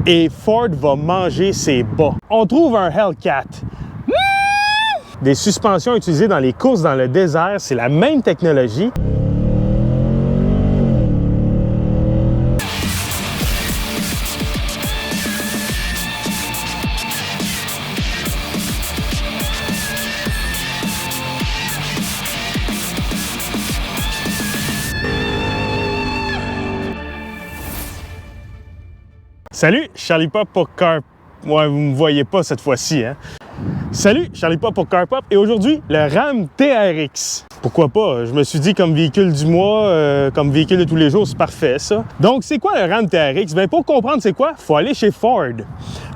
et Ford va manger ses bas. On trouve un Hellcat. Des suspensions utilisées dans les courses dans le désert, c'est la même technologie. Salut, Charlie Pop pour Car... Ouais, vous ne me voyez pas cette fois-ci, hein? Salut, Charlie Pop pour Car Pop et aujourd'hui, le Ram TRX. Pourquoi pas? Je me suis dit comme véhicule du mois, comme véhicule de tous les jours, c'est parfait ça. Donc, c'est quoi le Ram TRX? Bien, pour comprendre c'est quoi, il faut aller chez Ford.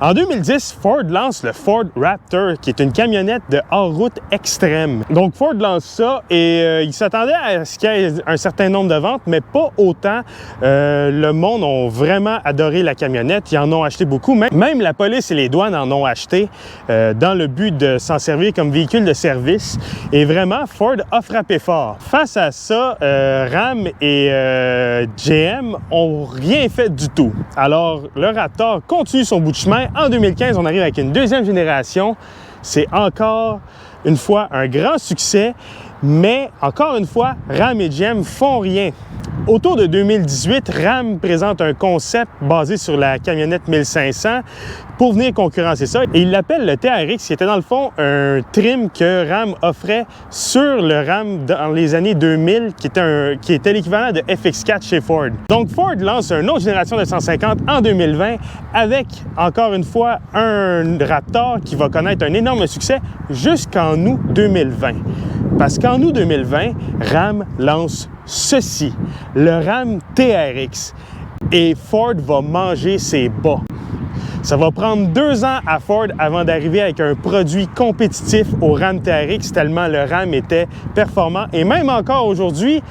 En 2010, Ford lance le Ford Raptor, qui est une camionnette de hors-route extrême. Donc, Ford lance ça et il s'attendait à ce qu'il y ait un certain nombre de ventes, mais pas autant. Le monde a vraiment adoré la camionnette. Ils en ont acheté beaucoup. Même la police et les douanes en ont acheté dans le but de s'en servir comme véhicule de service. Et vraiment, Ford a frappé fort. Face à ça, Ram et GM ont rien fait du tout. Alors, le Raptor continue son bout de chemin. En 2015, on arrive avec une deuxième génération. C'est encore une fois un grand succès, mais encore une fois, Ram et GM font rien. Autour de 2018, Ram présente un concept basé sur la camionnette 1500 pour venir concurrencer ça. Et il l'appelle le TRX, qui était dans le fond un trim que Ram offrait sur le Ram dans les années 2000, qui était l'équivalent de FX4 chez Ford. Donc Ford lance une autre génération de 150 en 2020 avec, encore une fois, un Raptor qui va connaître un énorme succès jusqu'en août 2020. Parce qu'en août 2020, Ram lance ceci, le Ram TRX. Et Ford va manger ses bas. Ça va prendre 2 ans à Ford avant d'arriver avec un produit compétitif au Ram TRX, tellement le Ram était performant. Et même encore aujourd'hui,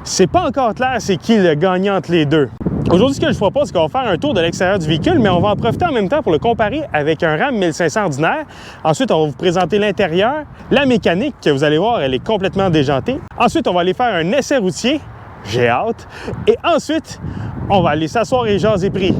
c'est pas encore clair c'est qui le gagnant entre les deux. Aujourd'hui, ce que je vous propose, c'est qu'on va faire un tour de l'extérieur du véhicule, mais on va en profiter en même temps pour le comparer avec un Ram 1500 ordinaire. Ensuite, on va vous présenter l'intérieur, la mécanique, que vous allez voir, elle est complètement déjantée. Ensuite, on va aller faire un essai routier, j'ai hâte. Et ensuite, on va aller s'asseoir et jaser prix.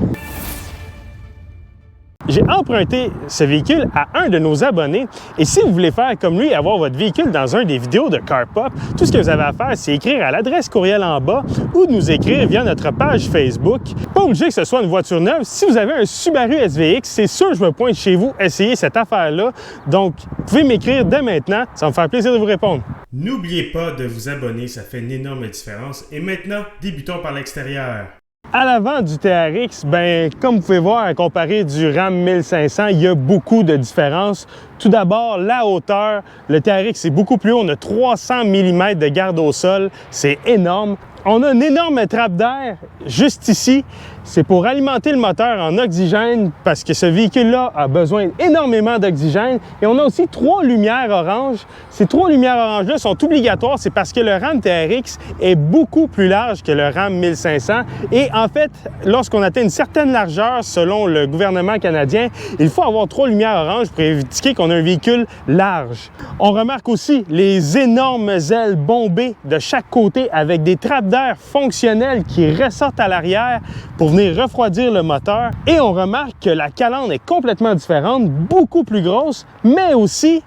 J'ai emprunté ce véhicule à un de nos abonnés et si vous voulez faire comme lui et avoir votre véhicule dans un des vidéos de Car Pop, tout ce que vous avez à faire, c'est écrire à l'adresse courriel en bas ou nous écrire via notre page Facebook. Pas obligé que ce soit une voiture neuve. Si vous avez un Subaru SVX, c'est sûr que je me pointe chez vous essayer cette affaire-là. Donc, vous pouvez m'écrire dès maintenant. Ça va me faire plaisir de vous répondre. N'oubliez pas de vous abonner, ça fait une énorme différence. Et maintenant, débutons par l'extérieur. À l'avant du TRX, ben, comme vous pouvez voir, à comparer du Ram 1500, il y a beaucoup de différences. Tout d'abord, la hauteur. Le TRX est beaucoup plus haut. On a 300 mm de garde au sol. C'est énorme. On a une énorme trappe d'air juste ici. C'est pour alimenter le moteur en oxygène parce que ce véhicule-là a besoin énormément d'oxygène. Et on a aussi 3 lumières oranges. Ces 3 lumières oranges-là sont obligatoires. C'est parce que le Ram TRX est beaucoup plus large que le Ram 1500. Et en fait, lorsqu'on atteint une certaine largeur, selon le gouvernement canadien, il faut avoir 3 lumières oranges pour indiquer qu'on a un véhicule large. On remarque aussi les énormes ailes bombées de chaque côté avec des trappes d'air fonctionnelles qui ressortent à l'arrière pour venir refroidir le moteur. Et on remarque que la calandre est complètement différente, beaucoup plus grosse, mais aussi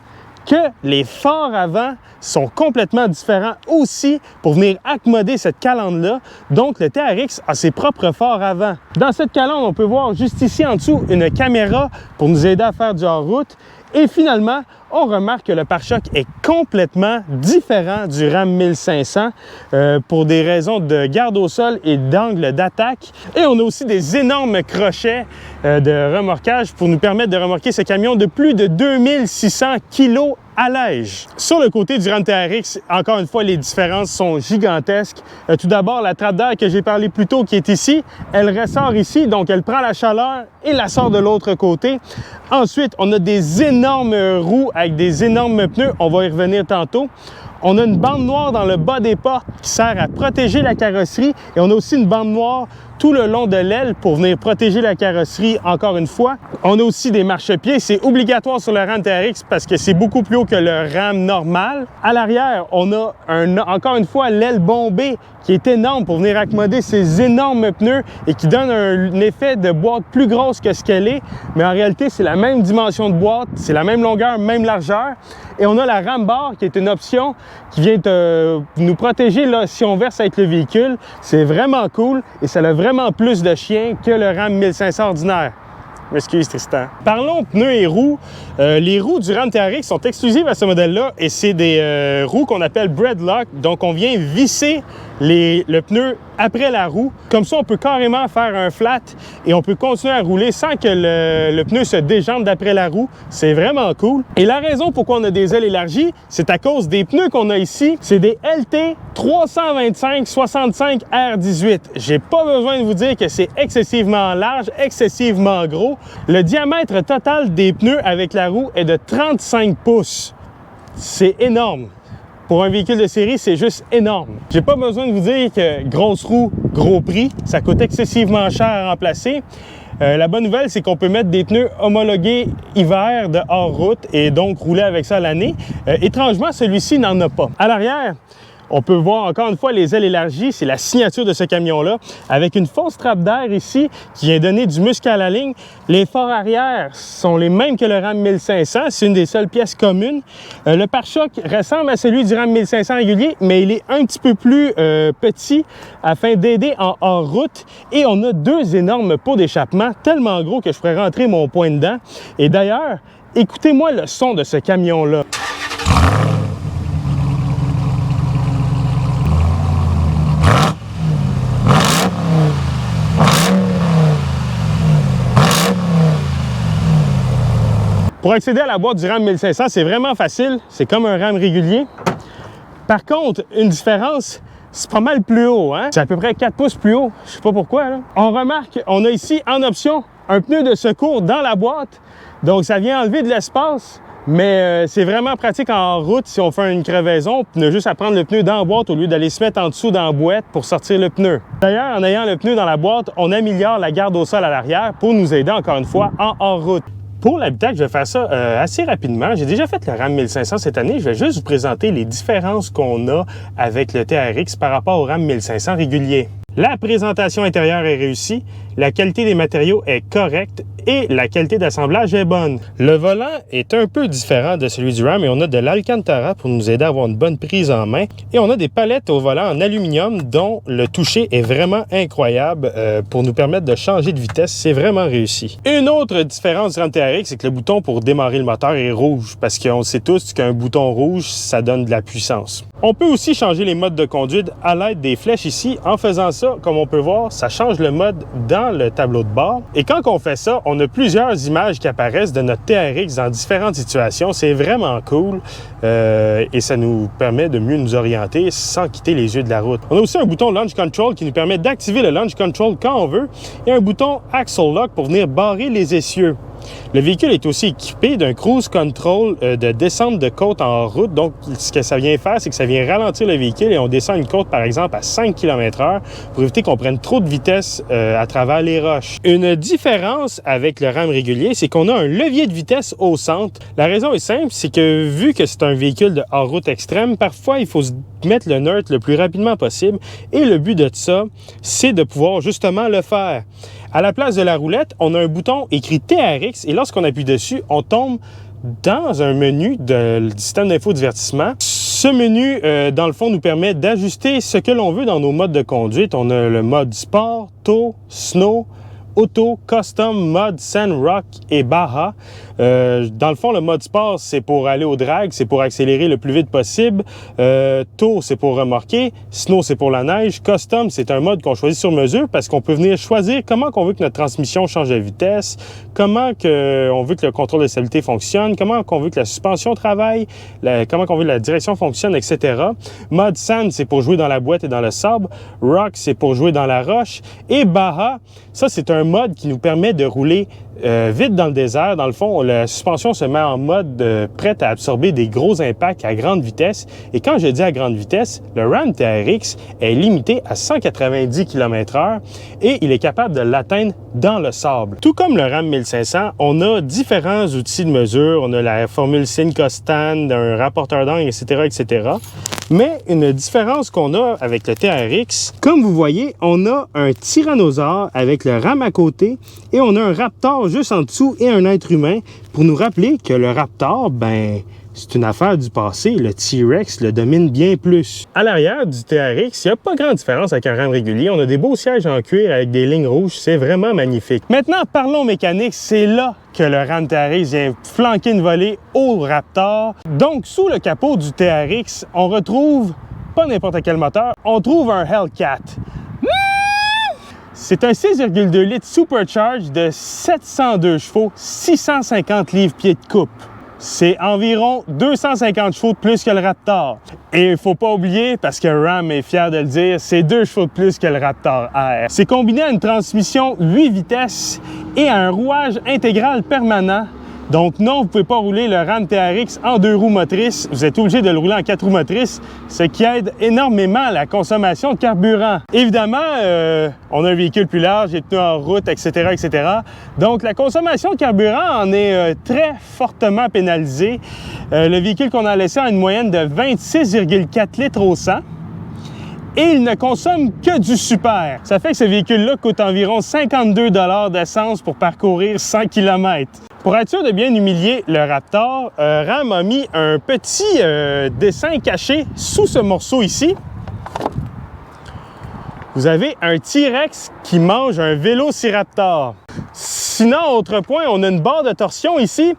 que les phares avant sont complètement différents aussi pour venir accommoder cette calandre-là. Donc, le TRX a ses propres phares avant. Dans cette calandre, on peut voir juste ici en dessous une caméra pour nous aider à faire du hors-route. Et finalement, on remarque que le pare-choc est complètement différent du Ram 1500 pour des raisons de garde au sol et d'angle d'attaque. Et on a aussi des énormes crochets de remorquage pour nous permettre de remorquer ce camion de plus de 2600 kg allège. Sur le côté du Ram TRX, encore une fois, les différences sont gigantesques. Tout d'abord, la trappe d'air que j'ai parlé plus tôt qui est ici, elle ressort ici, donc elle prend la chaleur et la sort de l'autre côté. Ensuite, on a des énormes roues avec des énormes pneus. On va y revenir tantôt. On a une bande noire dans le bas des portes qui sert à protéger la carrosserie et on a aussi une bande noire tout le long de l'aile pour venir protéger la carrosserie encore une fois. On a aussi des marchepieds, c'est obligatoire sur le Ram TRX parce que c'est beaucoup plus haut que le Ram normal. À l'arrière, on a encore une fois l'aile bombée qui est énorme pour venir accommoder ces énormes pneus et qui donne un effet de boîte plus grosse que ce qu'elle est, mais en réalité, c'est la même dimension de boîte, c'est la même longueur, même largeur. Et on a la Ram Bar qui est une option qui vient nous protéger là, si on verse avec le véhicule. C'est vraiment cool et ça a vraiment plus de chien que le Ram 1500 ordinaire. Excuse Tristan. Parlons pneus et roues. Les roues du Ram TRX sont exclusives à ce modèle-là et c'est des roues qu'on appelle Breadlock. Donc, on vient visser le pneu après la roue. Comme ça, on peut carrément faire un flat et on peut continuer à rouler sans que le pneu se déjante d'après la roue. C'est vraiment cool. Et la raison pourquoi on a des ailes élargies, c'est à cause des pneus qu'on a ici. C'est des LT 325/65 R18. J'ai pas besoin de vous dire que c'est excessivement large, excessivement gros. Le diamètre total des pneus avec la roue est de 35 pouces. C'est énorme. Pour un véhicule de série, c'est juste énorme. J'ai pas besoin de vous dire que grosse roue, gros prix, ça coûte excessivement cher à remplacer. La bonne nouvelle, c'est qu'on peut mettre des pneus homologués hiver de hors route et donc rouler avec ça l'année. Étrangement, celui-ci n'en a pas. À l'arrière, on peut voir encore une fois les ailes élargies, c'est la signature de ce camion-là, avec une fausse trappe d'air ici qui vient donner du muscle à la ligne. Les phares arrière sont les mêmes que le Ram 1500, c'est une des seules pièces communes. Le pare-choc ressemble à celui du Ram 1500 régulier, mais il est un petit peu plus petit afin d'aider en hors-route. Et on a deux énormes pots d'échappement, tellement gros que je pourrais rentrer mon poing dedans. Et d'ailleurs, écoutez-moi le son de ce camion-là. Pour accéder à la boîte du Ram 1500, c'est vraiment facile. C'est comme un Ram régulier. Par contre, une différence, c'est pas mal plus haut. Hein? C'est à peu près 4 pouces plus haut. Je sais pas pourquoi. Là. On remarque, on a ici en option un pneu de secours dans la boîte. Donc, ça vient enlever de l'espace. Mais c'est vraiment pratique en route si on fait une crevaison. On a juste à prendre le pneu dans la boîte au lieu d'aller se mettre en dessous dans la boîte pour sortir le pneu. D'ailleurs, en ayant le pneu dans la boîte, on améliore la garde au sol à l'arrière pour nous aider encore une fois en hors-route. Pour l'habitacle, je vais faire ça assez rapidement. J'ai déjà fait le Ram 1500 cette année. Je vais juste vous présenter les différences qu'on a avec le TRX par rapport au Ram 1500 régulier. La présentation intérieure est réussie, la qualité des matériaux est correcte et la qualité d'assemblage est bonne. Le volant est un peu différent de celui du Ram et on a de l'Alcantara pour nous aider à avoir une bonne prise en main. Et on a des palettes au volant en aluminium dont le toucher est vraiment incroyable pour nous permettre de changer de vitesse. C'est vraiment réussi. Une autre différence du Ram TRX, c'est que le bouton pour démarrer le moteur est rouge parce qu'on sait tous qu'un bouton rouge, ça donne de la puissance. On peut aussi changer les modes de conduite à l'aide des flèches ici. En faisant ça, comme on peut voir, ça change le mode dans le tableau de bord. Et quand on fait ça, on a plusieurs images qui apparaissent de notre TRX dans différentes situations. C'est vraiment cool et ça nous permet de mieux nous orienter sans quitter les yeux de la route. On a aussi un bouton Launch Control qui nous permet d'activer le Launch Control quand on veut et un bouton Axle Lock pour venir barrer les essieux. Le véhicule est aussi équipé d'un cruise control de descente de côte en route. Donc, ce que ça vient faire, c'est que ça vient ralentir le véhicule et on descend une côte, par exemple, à 5 km/h pour éviter qu'on prenne trop de vitesse à travers les roches. Une différence avec le Ram régulier, c'est qu'on a un levier de vitesse au centre. La raison est simple, c'est que vu que c'est un véhicule de hors-route extrême, parfois, il faut se mettre le neutre le plus rapidement possible. Et le but de ça, c'est de pouvoir justement le faire. À la place de la roulette, on a un bouton écrit TRX et lorsqu'on appuie dessus, on tombe dans un menu du système d'infodivertissement. Ce menu, dans le fond, nous permet d'ajuster ce que l'on veut dans nos modes de conduite. On a le mode Sport, Tow, Snow, Auto, Custom, Mud, Sand, Rock et Baja. Dans le fond, le mode sport, c'est pour aller au drag, c'est pour accélérer le plus vite possible. Tow, c'est pour remorquer. Snow, c'est pour la neige. Custom, c'est un mode qu'on choisit sur mesure parce qu'on peut venir choisir comment on veut que notre transmission change de vitesse, comment on veut que le contrôle de stabilité fonctionne, comment on veut que la suspension travaille, comment on veut que la direction fonctionne, etc. Mud, Sand, c'est pour jouer dans la boîte et dans le sable. Rock, c'est pour jouer dans la roche. Et Baja, ça, c'est un un mode qui nous permet de rouler vite dans le désert. Dans le fond, la suspension se met en mode prête à absorber des gros impacts à grande vitesse. Et quand je dis à grande vitesse, le Ram TRX est limité à 190 km/h et il est capable de l'atteindre dans le sable. Tout comme le Ram 1500, on a différents outils de mesure. On a la formule Syncostan, un rapporteur d'angle, etc., etc. Mais une différence qu'on a avec le TRX, comme vous voyez, on a un tyrannosaure avec le Ram à côté et on a un Raptor juste en dessous et un être humain pour nous rappeler que le Raptor, ben, c'est une affaire du passé. Le T-Rex le domine bien plus. À l'arrière du TRX, il n'y a pas grande différence avec un Ram régulier. On a des beaux sièges en cuir avec des lignes rouges. C'est vraiment magnifique. Maintenant, parlons mécanique. C'est là que le Ram TRX vient flanquer une volée au Raptor. Donc, sous le capot du TRX, on retrouve pas n'importe quel moteur. On trouve un Hellcat. C'est un 6,2 litres supercharge de 702 chevaux, 650 livres-pieds de coupe. C'est environ 250 chevaux de plus que le Raptor. Et il ne faut pas oublier, parce que Ram est fier de le dire, c'est 2 chevaux de plus que le Raptor R. C'est combiné à une transmission 8 vitesses et à un rouage intégral permanent. Donc non, vous ne pouvez pas rouler le Ram TRX en 2 roues motrices. Vous êtes obligé de le rouler en 4 roues motrices, ce qui aide énormément à la consommation de carburant. Évidemment, on a un véhicule plus large, des pneus en route, etc., etc. Donc la consommation de carburant en est très fortement pénalisée. Le véhicule qu'on a laissé a une moyenne de 26,4 litres au 100. Et il ne consomme que du super. Ça fait que ce véhicule-là coûte environ 52 $ d'essence pour parcourir 100 km. Pour être sûr de bien humilier le Raptor, Ram a mis un petit dessin caché sous ce morceau ici. Vous avez un T-Rex qui mange un vélociraptor. Sinon, autre point, on a une barre de torsion ici.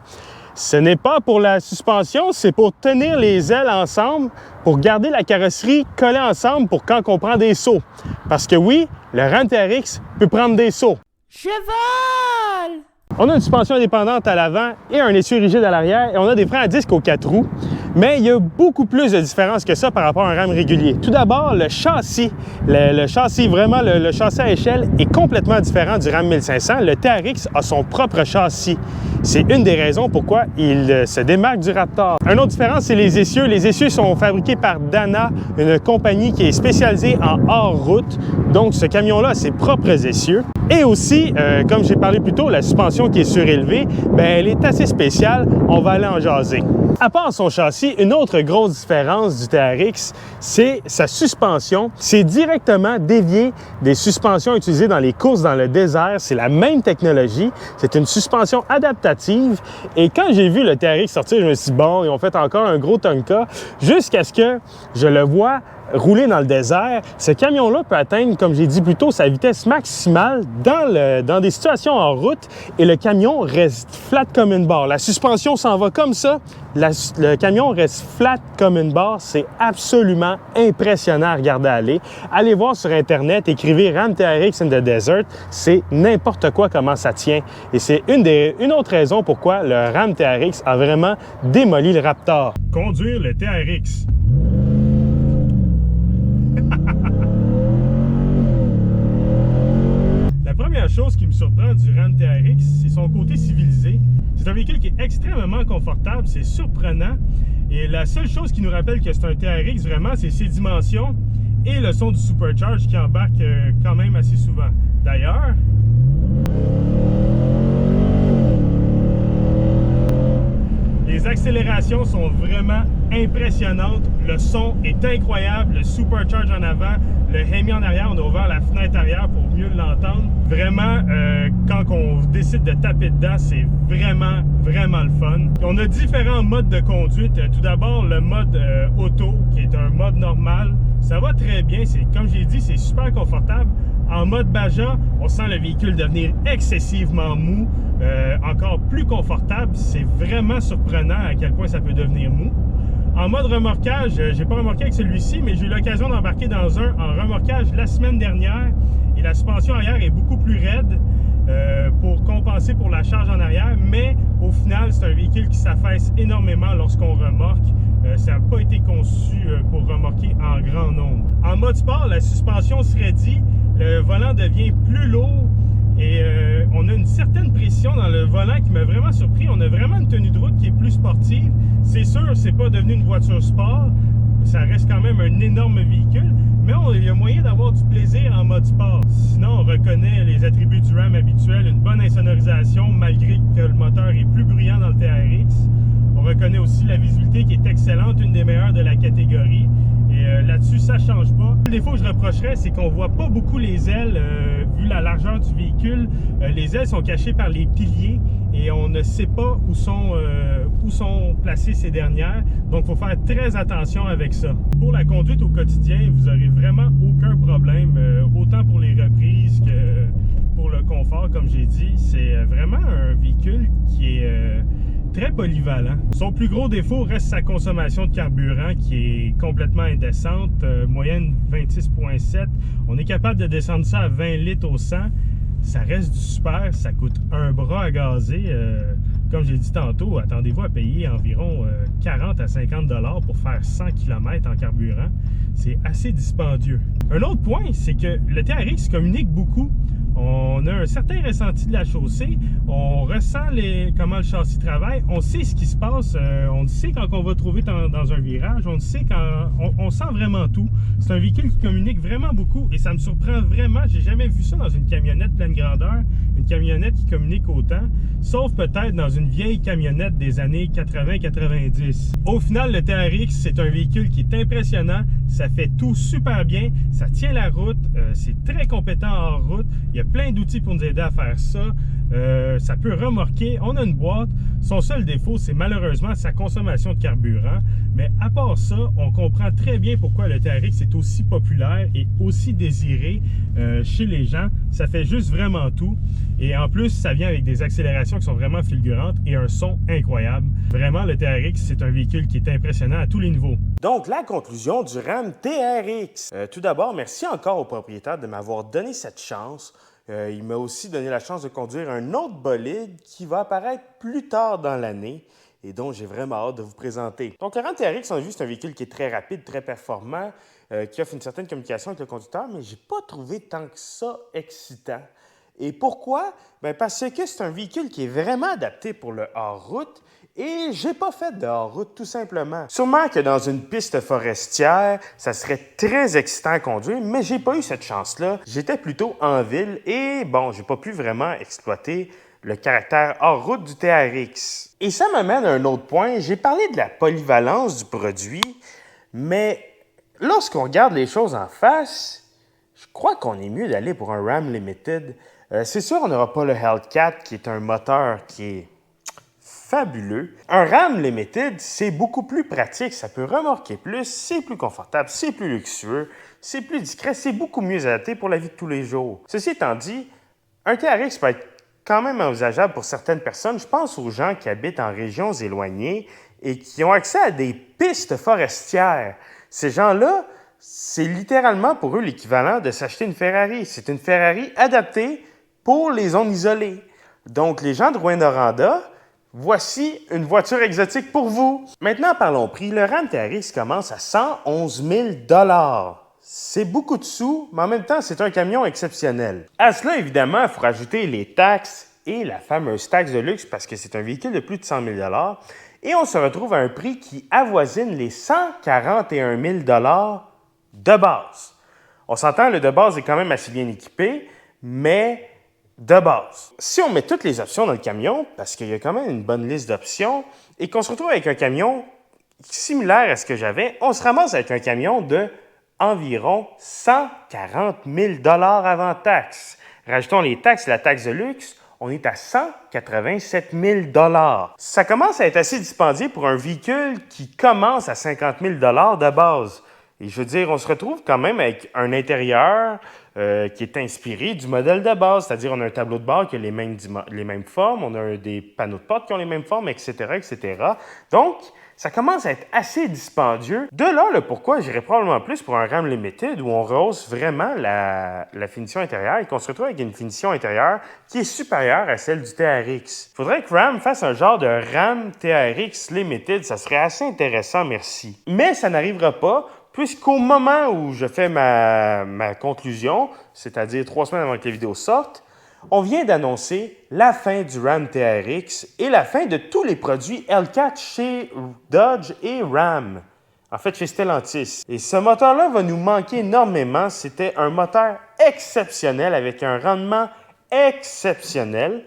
Ce n'est pas pour la suspension, c'est pour tenir les ailes ensemble, pour garder la carrosserie collée ensemble pour quand on prend des sauts. Parce que oui, le Ram TRX peut prendre des sauts. Je vole! On a une suspension indépendante à l'avant et un essieu rigide à l'arrière et on a des freins à disque aux 4 roues. Mais il y a beaucoup plus de différence que ça par rapport à un Ram régulier. Tout d'abord, le châssis. Le châssis, vraiment, le châssis à échelle est complètement différent du Ram 1500. Le TRX a son propre châssis. C'est une des raisons pourquoi il se démarque du Raptor. Une autre différence, c'est les essieux. Les essieux sont fabriqués par Dana, une compagnie qui est spécialisée en hors-route. Donc, ce camion-là a ses propres essieux. Et aussi, comme j'ai parlé plus tôt, la suspension qui est surélevée, bien, elle est assez spéciale. On va aller en jaser. À part son châssis, une autre grosse différence du TRX, c'est sa suspension. C'est directement dévié des suspensions utilisées dans les courses dans le désert. C'est la même technologie. C'est une suspension adaptative. Et quand j'ai vu le TRX sortir, je me suis dit, bon, ils ont fait encore un gros Tonka, jusqu'à ce que je le vois rouler dans le désert. Ce camion-là peut atteindre, comme j'ai dit plus tôt, sa vitesse maximale dans des situations en route et le camion reste flat comme une barre. La suspension s'en va comme ça. Le camion reste flat comme une barre. C'est absolument impressionnant à regarder aller. Allez voir sur Internet, écrivez Ram TRX in the Desert. C'est n'importe quoi comment ça tient. Et c'est une autre raison pourquoi le Ram TRX a vraiment démoli le Raptor. Conduire le TRX. La première chose qui me surprend du Ram TRX, c'est son côté civilisé. C'est un véhicule qui est extrêmement confortable, c'est surprenant. Et la seule chose qui nous rappelle que c'est un TRX, vraiment, c'est ses dimensions et le son du supercharge qui embarque quand même assez souvent. D'ailleurs, les accélérations sont vraiment impressionnantes. Le son est incroyable. Le supercharge en avant, le Hemi en arrière. On a ouvert la fenêtre arrière pour mieux l'entendre. Vraiment, quand on décide de taper dedans, c'est vraiment le fun. On a différents modes de conduite. Tout d'abord, le mode auto, qui est un mode normal. Ça va très bien. Comme j'ai dit, c'est super confortable. En mode Baja, on sent le véhicule devenir excessivement mou, encore plus confortable. C'est vraiment surprenant à quel point ça peut devenir mou. En mode remorquage, j'ai pas remorqué avec celui-ci, mais j'ai eu l'occasion d'embarquer dans un en remorquage la semaine dernière. Et la suspension arrière est beaucoup plus raide pour compenser pour la charge en arrière. Mais au final, c'est un véhicule qui s'affaisse énormément lorsqu'on remorque. Ça n'a pas été conçu pour remorquer en grand nombre. En mode sport, la suspension se raidit, le volant devient plus lourd Et on a une certaine précision dans le volant qui m'a vraiment surpris. On a vraiment une tenue de route qui est plus sportive. C'est sûr, c'est pas devenu une voiture sport. Ça reste quand même un énorme véhicule, mais il y a moyen d'avoir du plaisir en mode sport. Sinon, on reconnaît les attributs du Ram habituel, une bonne insonorisation malgré que le moteur est plus bruyant dans le TRX. On reconnaît aussi la visibilité qui est excellente, une des meilleures de la catégorie. Et là-dessus, ça ne change pas. Le défaut que je reprocherais, c'est qu'on ne voit pas beaucoup les ailes. Vu la largeur du véhicule, les ailes sont cachées par les piliers et on ne sait pas où sont placées ces dernières. Donc, il faut faire très attention avec ça. Pour la conduite au quotidien, vous n'aurez vraiment aucun problème, autant pour les reprises que pour le confort, comme j'ai dit. C'est vraiment un véhicule qui est très polyvalent. Son plus gros défaut reste sa consommation de carburant qui est complètement indécente, moyenne 26,7. On est capable de descendre ça à 20 litres au 100. Ça reste du super, ça coûte un bras à gazer. Comme j'ai dit tantôt, attendez-vous à payer environ 40 à 50 $ pour faire 100 km en carburant. C'est assez dispendieux. Un autre point, c'est que le TRX communique beaucoup. On a un certain ressenti de la chaussée, on ressent comment le châssis travaille, on sait ce qui se passe, on sait quand on va trouver dans un virage, on sait on sent vraiment tout. C'est un véhicule qui communique vraiment beaucoup et ça me surprend vraiment. J'ai jamais vu ça dans une camionnette pleine grandeur, une camionnette qui communique autant, sauf peut-être dans une vieille camionnette des années 80-90. Au final, le TRX, c'est un véhicule qui est impressionnant, ça fait tout super bien, ça tient la route, c'est très compétent en route, il y a plein d'outils pour nous aider à faire ça. Ça peut remorquer. On a une boîte. Son seul défaut, c'est malheureusement sa consommation de carburant. Mais à part ça, on comprend très bien pourquoi le TRX est aussi populaire et aussi désiré chez les gens. Ça fait juste vraiment tout. Et en plus, ça vient avec des accélérations qui sont vraiment fulgurantes et un son incroyable. Vraiment, le TRX, c'est un véhicule qui est impressionnant à tous les niveaux. Donc, la conclusion du Ram TRX. Tout d'abord, merci encore au propriétaire de m'avoir donné cette chance. Il m'a aussi donné la chance de conduire un autre bolide qui va apparaître plus tard dans l'année et dont j'ai vraiment hâte de vous présenter. Donc, le Ram TRX, on a vu, c'est un véhicule qui est très rapide, très performant, qui offre une certaine communication avec le conducteur, mais je n'ai pas trouvé tant que ça excitant. Et pourquoi? Bien, parce que c'est un véhicule qui est vraiment adapté pour le hors-route et j'ai pas fait de hors-route tout simplement. Sûrement que dans une piste forestière, ça serait très excitant à conduire, mais j'ai pas eu cette chance-là. J'étais plutôt en ville et bon, j'ai pas pu vraiment exploiter le caractère hors-route du TRX. Et ça m'amène à un autre point. J'ai parlé de la polyvalence du produit, mais lorsqu'on regarde les choses en face, je crois qu'on est mieux d'aller pour un Ram Limited. C'est sûr, on n'aura pas le Hellcat qui est un moteur qui est fabuleux. Un Ram Limited, c'est beaucoup plus pratique, ça peut remorquer plus, c'est plus confortable, c'est plus luxueux, c'est plus discret, c'est beaucoup mieux adapté pour la vie de tous les jours. Ceci étant dit, un TRX peut être quand même envisageable pour certaines personnes. Je pense aux gens qui habitent en régions éloignées et qui ont accès à des pistes forestières. Ces gens-là, c'est littéralement pour eux l'équivalent de s'acheter une Ferrari. C'est une Ferrari adaptée pour les zones isolées. Donc, les gens de Rouyn-Noranda, voici une voiture exotique pour vous. Maintenant, parlons prix. Le Ram TRX commence à 111 000 $. C'est beaucoup de sous, mais en même temps, c'est un camion exceptionnel. À cela, évidemment, il faut rajouter les taxes et la fameuse taxe de luxe parce que c'est un véhicule de plus de 100 000 $. Et on se retrouve à un prix qui avoisine les 141 000 $ de base. On s'entend, le de base est quand même assez bien équipé, mais de base. Si on met toutes les options dans le camion, parce qu'il y a quand même une bonne liste d'options, et qu'on se retrouve avec un camion similaire à ce que j'avais, on se ramasse avec un camion de environ 140 000 $ avant taxe. Rajoutons les taxes et la taxe de luxe, on est à 187 000 $. Ça commence à être assez dispendieux pour un véhicule qui commence à 50 000 $ de base. Et je veux dire, on se retrouve quand même avec un intérieur qui est inspiré du modèle de base, c'est-à-dire on a un tableau de bord qui a les mêmes formes, on a des panneaux de porte qui ont les mêmes formes, etc., etc. Donc, ça commence à être assez dispendieux. De là, le pourquoi j'irais probablement plus pour un Ram Limited où on rehausse vraiment la finition intérieure et qu'on se retrouve avec une finition intérieure qui est supérieure à celle du TRX. Il faudrait que Ram fasse un genre de Ram TRX Limited, ça serait assez intéressant, merci. Mais ça n'arrivera pas, puisqu'au moment où je fais ma conclusion, c'est-à-dire 3 semaines avant que la vidéo sorte, On vient d'annoncer la fin du Ram TRX et la fin de tous les produits Hellcat chez Dodge et Ram. En fait, chez Stellantis. Et ce moteur-là va nous manquer énormément. C'était un moteur exceptionnel avec un rendement exceptionnel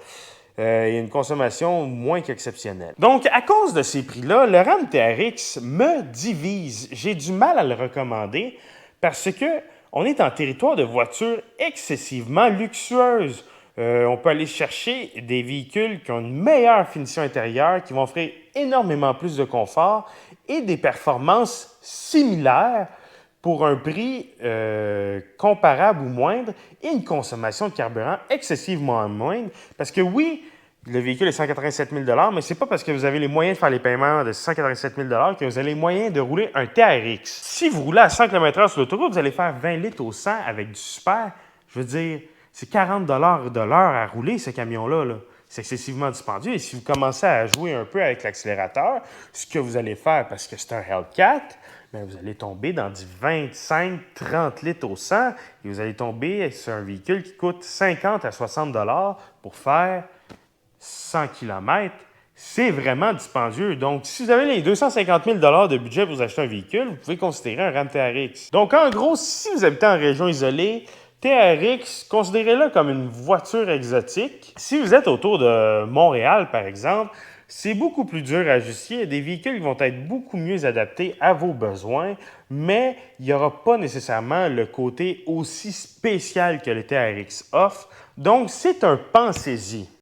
et une consommation moins qu'exceptionnelle. Donc, à cause de ces prix-là, le Ram TRX me divise. J'ai du mal à le recommander parce que on est en territoire de voitures excessivement luxueuses. On peut aller chercher des véhicules qui ont une meilleure finition intérieure, qui vont offrir énormément plus de confort et des performances similaires pour un prix comparable ou moindre et une consommation de carburant excessivement moindre. Parce que oui, le véhicule est 187 000 $, mais ce n'est pas parce que vous avez les moyens de faire les paiements de 187 000 $ que vous avez les moyens de rouler un TRX. Si vous roulez à 100 km/h sur l'autoroute, vous allez faire 20 litres au 100 avec du super. Je veux dire, c'est 40 $ de l'heure à rouler, ce camion-là. Là. C'est excessivement dispendieux. Et si vous commencez à jouer un peu avec l'accélérateur, ce que vous allez faire, parce que c'est un Hellcat, bien, vous allez tomber dans du 25-30 litres au 100 et vous allez tomber sur un véhicule qui coûte 50 à 60 $ pour faire 100 km. C'est vraiment dispendieux. Donc, si vous avez les 250 000 $ de budget pour vous acheter un véhicule, vous pouvez considérer un Ram TRX. Donc, en gros, si vous habitez en région isolée, TRX, considérez-le comme une voiture exotique. Si vous êtes autour de Montréal, par exemple, c'est beaucoup plus dur à ajuster. Il y a des véhicules qui vont être beaucoup mieux adaptés à vos besoins, mais il n'y aura pas nécessairement le côté aussi spécial que le TRX offre. Donc, c'est un pensez-y.